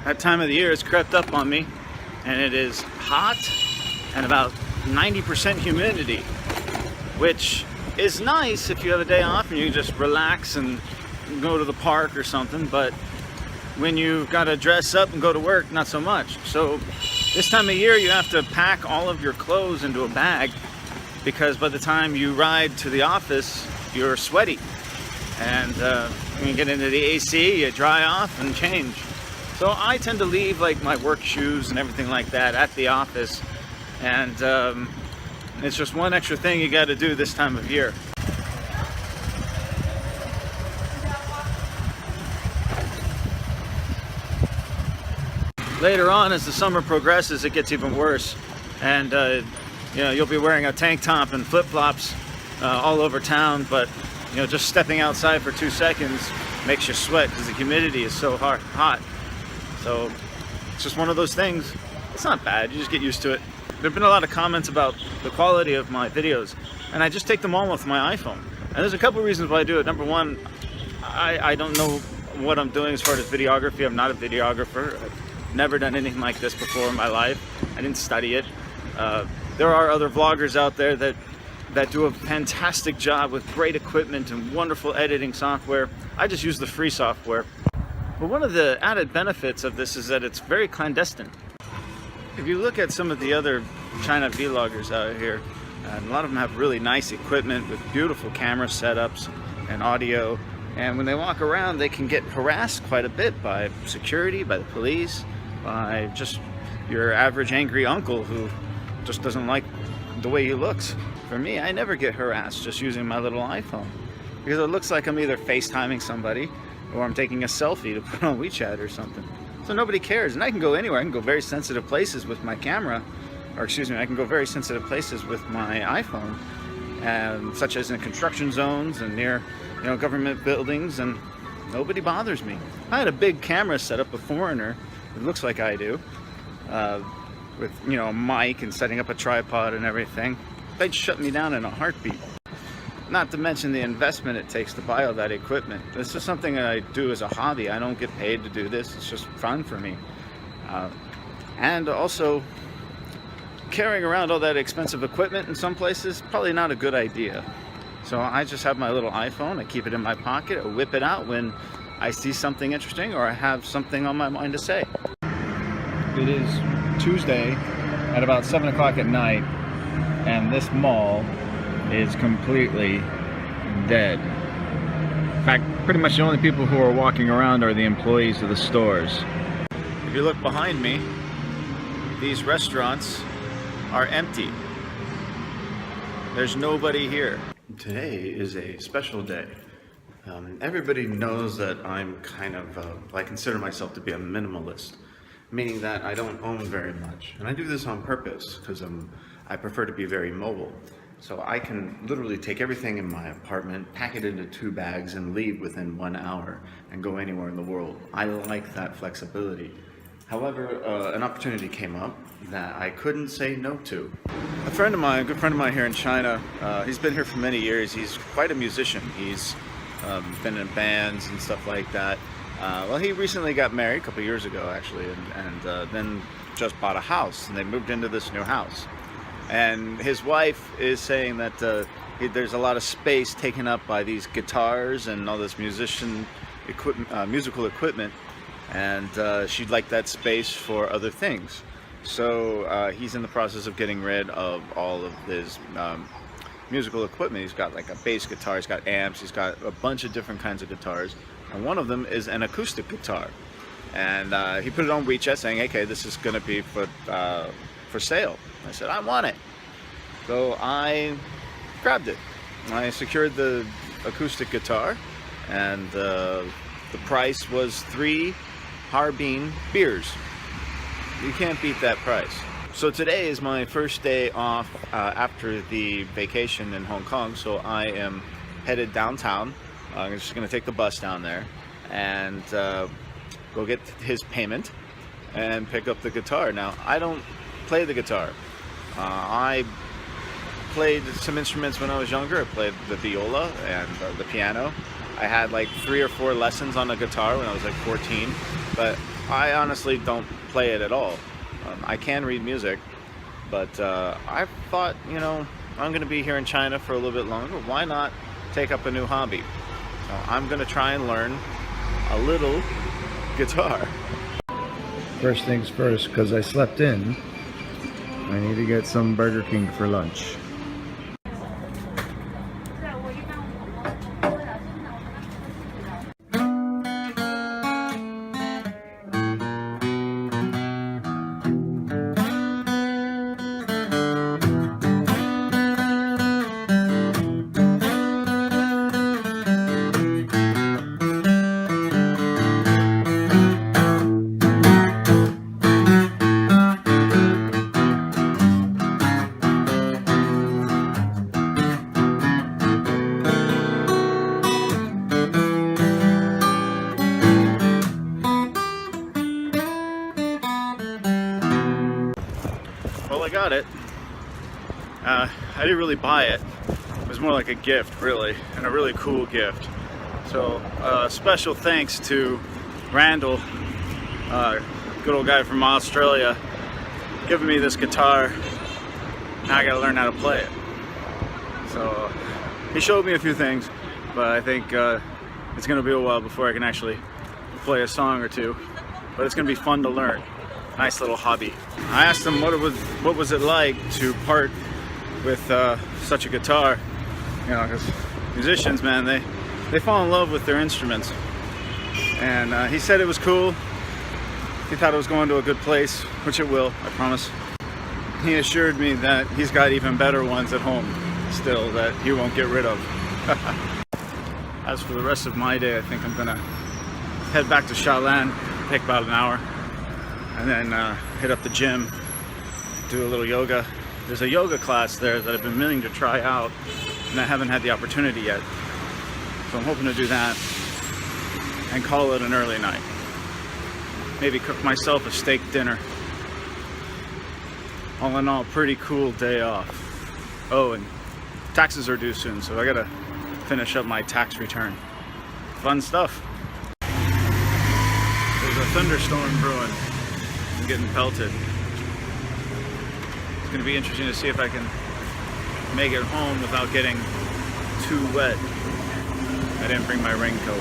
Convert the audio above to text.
That time of the year has crept up on me, and it is hot and about 90% humidity, which is nice if you have a day off and you just relax and go to the park or something, but when you've got to dress up and go to work, not so much. So this time of year you have to pack all of your clothes into a bag, because by the time you ride to the office you're sweaty, and when you get into the AC you dry off and change. So I tend to leave like my work shoes and everything like that at the office, and it's just one extra thing you got to do this time of year. Later on, as the summer progresses, it gets even worse, and you know, you'll be wearing a tank top and flip-flops all over town, but you know, just stepping outside for 2 seconds makes you sweat because the humidity is so hot. So it's just one of those things. It's not bad, you just get used to it. There have been a lot of comments about the quality of my videos, and I just take them all with my iPhone. And there's a couple reasons why I do it. Number one, I don't know what I'm doing as far as videography. I'm not a videographer. I've never done anything like this before in my life. I didn't study it. There are other vloggers out there that do a fantastic job with great equipment and wonderful editing software. I just use the free software. But one of the added benefits of this is that it's very clandestine. If you look at some of the other China vloggers out here, and a lot of them have really nice equipment with beautiful camera setups and audio, and when they walk around they can get harassed quite a bit by security, by the police, by just your average angry uncle who just doesn't like the way he looks. For me, I never get harassed just using my little iPhone, because it looks like I'm either FaceTiming somebody or I'm taking a selfie to put on WeChat or something. So nobody cares, and I can go anywhere. I can go very sensitive places with my camera, or excuse me, I can go very sensitive places with my iPhone, such as in construction zones and near, you know, government buildings, and nobody bothers me. If I had a big camera set up, a foreigner, it looks like I do, with, you know, a mic and setting up a tripod and everything, they'd shut me down in a heartbeat. Not to mention the investment it takes to buy all that equipment. This is something that I do as a hobby. I don't get paid to do this. It's just fun for me. And also, carrying around all that expensive equipment in some places, probably not a good idea. So I just have my little iPhone. I keep it in my pocket. I whip it out when I see something interesting or I have something on my mind to say. It is Tuesday at about 7 o'clock at night, and this mall is completely dead. In fact, pretty much the only people who are walking around are the employees of the stores. If you look behind me, these restaurants are empty. There's nobody here. Today is a special day. Everybody knows that I'm kind of, I consider myself to be a minimalist, meaning that I don't own very much. And I do this on purpose because I prefer to be very mobile. So I can literally take everything in my apartment, pack it into 2 bags, and leave within 1 hour and go anywhere in the world. I like that flexibility. However, an opportunity came up that I couldn't say no to. A friend of mine, a good friend of mine here in China, he's been here for many years. He's quite a musician. He's been in bands and stuff like that. Well, he recently got married a couple years ago, actually, and then just bought a house, and they moved into this new house. And his wife is saying that there's a lot of space taken up by these guitars and all this musical equipment, and she'd like that space for other things. So he's in the process of getting rid of all of his musical equipment. He's got like a bass guitar, he's got amps, he's got a bunch of different kinds of guitars, and one of them is an acoustic guitar. And he put it on WeChat saying, okay, this is going to be for sale. I said, I want it. So I grabbed it. I secured the acoustic guitar, and the price was 3 Harbin beers. You can't beat that price. So today is my first day off after the vacation in Hong Kong, so I am headed downtown. I'm just going to take the bus down there and go get his payment and pick up the guitar. Now, I don't play the guitar. I played some instruments when I was younger. I played the viola and the piano. I had like 3 or 4 lessons on the guitar when I was like 14. but I honestly don't play it at all. I can read music, but I thought, you know, I'm going to be here in China for a little bit longer. Why not take up a new hobby? So I'm going to try and learn a little guitar. First things first, because I slept in, I need to get some Burger King for lunch. Well, I got it. I didn't really buy it. It was more like a gift, really, and a really cool gift. So, special thanks to Randal, good old guy from Australia, giving me this guitar. Now I gotta learn how to play it. So, he showed me a few things, but I think it's gonna be a while before I can actually play a song or two. But it's gonna be fun to learn. Nice little hobby. I asked him what was it like to part with such a guitar, you know, because musicians, man, they fall in love with their instruments. And he said it was cool. He thought it was going to a good place, which it will, I promise. He assured me that he's got even better ones at home still that he won't get rid of. As for the rest of my day, I think I'm gonna head back to Shaolin, take about an hour, and then hit up the gym, do a little yoga. There's a yoga class there that I've been meaning to try out, and I haven't had the opportunity yet. So I'm hoping to do that and call it an early night. Maybe cook myself a steak dinner. All in all, pretty cool day off. Oh, and taxes are due soon, so I gotta finish up my tax return. Fun stuff. There's a thunderstorm brewing. I'm getting pelted. It's going to be interesting to see if I can make it home without getting too wet. I didn't bring my raincoat.